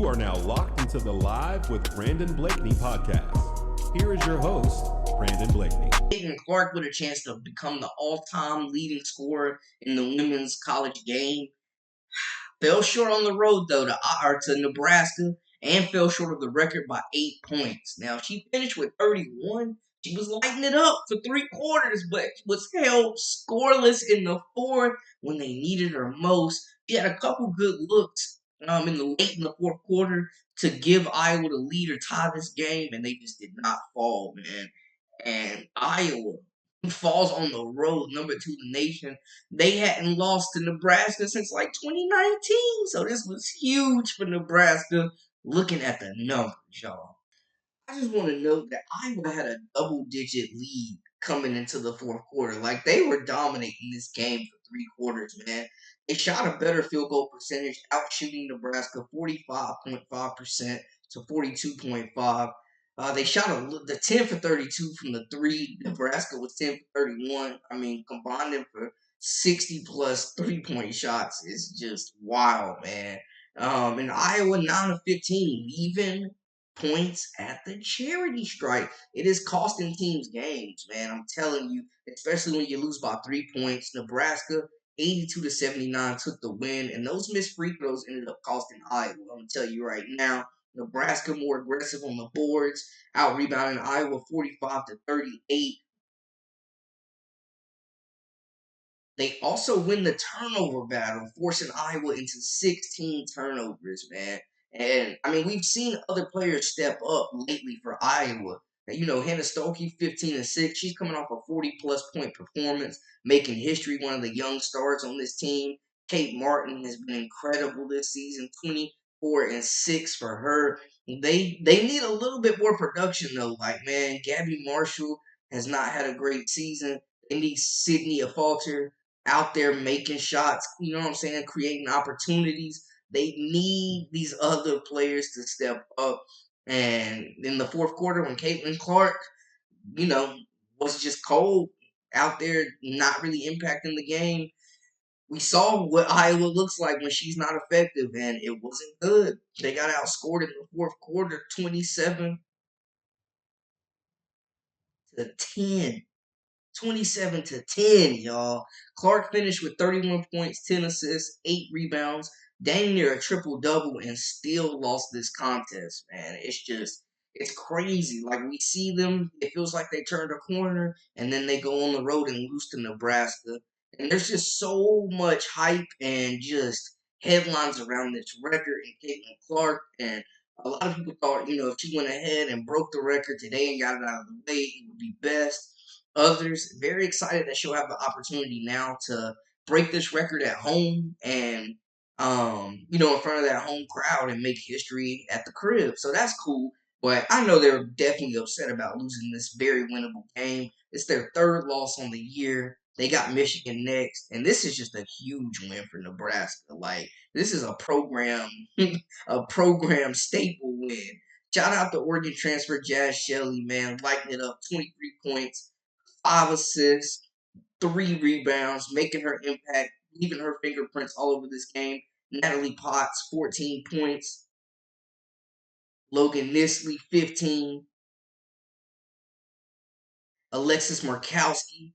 You are now locked into the Live with Brandon Blakeney podcast. Here is your host, Brandon Blakeney. Caitlin Clark with a chance to become the all-time leading scorer in the women's college game. Fell short on the road, though, to Nebraska, and fell short of the record by 8 points. Now, she finished with 31. She was lighting it up for 3 quarters, but was held scoreless in the fourth when they needed her most. She had a couple good looks in the fourth quarter to give Iowa the lead or tie this game, and they just did not fall, man. And Iowa falls on the road, number 2 in the nation. They hadn't lost to Nebraska since like 2019, so this was huge for Nebraska. Looking at the numbers, y'all, I just want to note that Iowa had a double-digit lead coming into the fourth quarter. Like, they were dominating this game for 3 quarters, man. They shot a better field goal percentage, outshooting Nebraska 45.5% to 42.5%. They shot the 10 for 32 from the 3. Nebraska was 10 for 31. I mean, combining for 60-plus 3-point shots is just wild, man. And Iowa 9 of 15, even points at the charity stripe. It is costing teams games, man. I'm telling you, especially when you lose by 3 points. Nebraska 82-79 took the win, and those missed free throws ended up costing Iowa. I'm gonna tell you right now, Nebraska more aggressive on the boards, out rebounding Iowa 45-38. They also win the turnover battle, forcing Iowa into 16 turnovers, man. And, I mean, we've seen other players step up lately for Iowa. You know, Hannah Stokey, 15-6. She's coming off a 40-plus point performance, making history, one of the young stars on this team. Kate Martin has been incredible this season, 24-6 for her. They need a little bit more production, though. Like, man, Gabby Marshall has not had a great season. They need Sydney Afalter out there making shots, you know what I'm saying, creating opportunities. They need these other players to step up. And in the fourth quarter, when Caitlin Clark, you know, was just cold out there, not really impacting the game, we saw what Iowa looks like when she's not effective, and it wasn't good. They got outscored in the fourth quarter, 27-10. 27-10, y'all. Clark finished with 31 points, 10 assists, 8 rebounds, dang near a triple-double, and still lost this contest, man. It's crazy. Like, we see them, it feels like they turned a corner, and then they go on the road and lose to Nebraska. And there's just so much hype and just headlines around this record and Caitlin Clark. And a lot of people thought, you know, if she went ahead and broke the record today and got it out of the way, it would be best. Others very excited that she'll have the opportunity now to break this record at home and, you know, in front of that home crowd and make history at the crib. So that's cool. But I know they're definitely upset about losing this very winnable game. It's their 3rd loss on the year. They got Michigan next, and this is just a huge win for Nebraska. Like, this is a program staple win. Shout out to Oregon transfer Jazz Shelley, man, lighting it up, 23 points. 5 assists, 3 rebounds, making her impact, leaving her fingerprints all over this game. Natalie Potts, 14 points. Logan Nisley, 15. Alexis Markowski,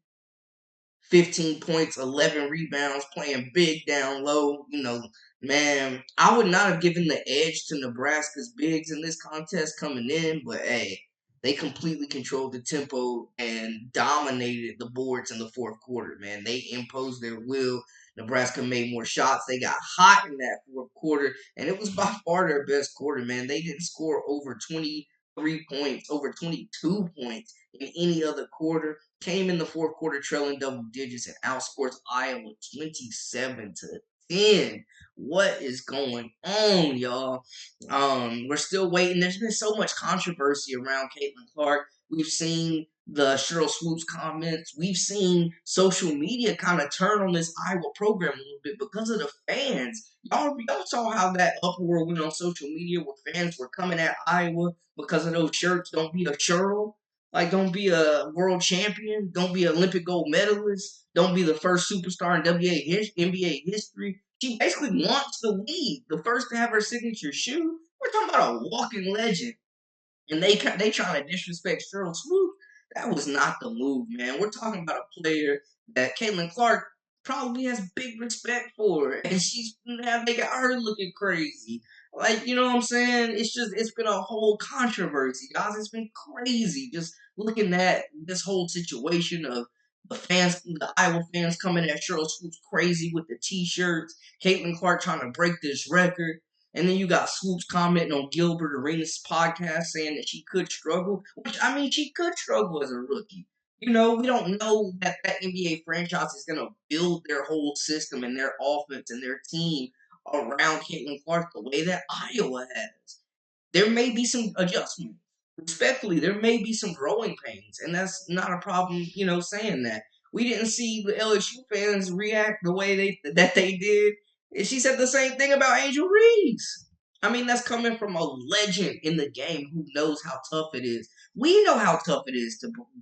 15 points, 11 rebounds, playing big down low. You know, man, I would not have given the edge to Nebraska's bigs in this contest coming in, but hey, they completely controlled the tempo and dominated the boards in the fourth quarter, man. They imposed their will. Nebraska made more shots. They got hot in that fourth quarter, and it was by far their best quarter, man. They didn't score over 23 points, over 22 points in any other quarter. Came in the fourth quarter trailing double digits and outscores Iowa 27-10. What is going on, y'all? We're still waiting. There's been so much controversy around Caitlin Clark. We've seen the Cheryl Swoops comments. We've seen social media kind of turn on this Iowa program a little bit because of the fans. Y'all saw how that uproar went on social media where fans were coming at Iowa because of those shirts. Don't be a Cheryl. Like, don't be a world champion. Don't be an Olympic gold medalist. Don't be the first superstar in NBA history. She basically wants the lead, the first to have her signature shoe. We're talking about a walking legend. And they trying to disrespect Cheryl Swoop. That was not the move, man. We're talking about a player that Caitlin Clark probably has big respect for, and she's now they got her looking crazy. Like, you know what I'm saying? It's been a whole controversy, guys. It's been crazy just looking at this whole situation of the Iowa fans coming at Cheryl Swoops crazy with the t-shirts. Caitlin Clark trying to break this record. And then you got Swoops commenting on Gilbert Arenas' podcast saying that she could struggle, which, I mean, she could struggle as a rookie. You know, we don't know that NBA franchise is going to build their whole system and their offense and their team around Caitlin Clark the way that Iowa has. There may be some adjustments. Respectfully, there may be some growing pains, and that's not a problem, saying that. We didn't see the LSU fans react the way they did. And she said the same thing about Angel Reese. I mean, that's coming from a legend in the game who knows how tough it is. We know how tough it is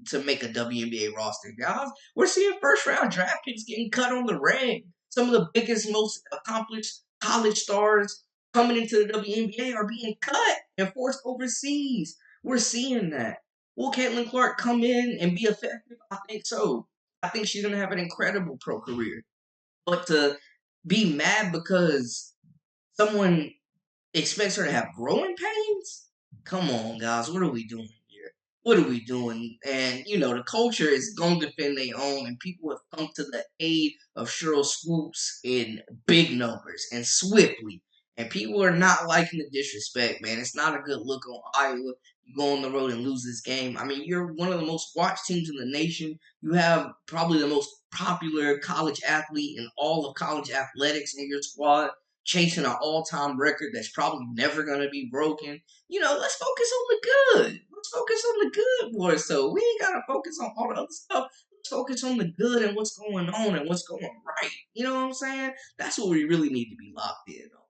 to make a WNBA roster, guys. We're seeing first round draft picks getting cut on the reg. Some of the biggest, most accomplished college stars coming into the WNBA are being cut and forced overseas. We're seeing that. Will Caitlin Clark come in and be effective? I think so. I think she's going to have an incredible pro career. But to be mad because someone expects her to have growing pains? Come on, guys. What are we doing here? What are we doing? And, the culture is going to defend their own, and people have come to the aid of Cheryl Swoops in big numbers and swiftly. And people are not liking the disrespect, man. It's not a good look on Iowa. You go on the road and lose this game. I mean, you're one of the most watched teams in the nation. You have probably the most popular college athlete in all of college athletics in your squad, chasing an all-time record that's probably never going to be broken. Let's focus on the good. Let's focus on the good more so. We ain't got to focus on all the other stuff. Let's focus on the good and what's going on and what's going right. You know what I'm saying? That's what we really need to be locked in on.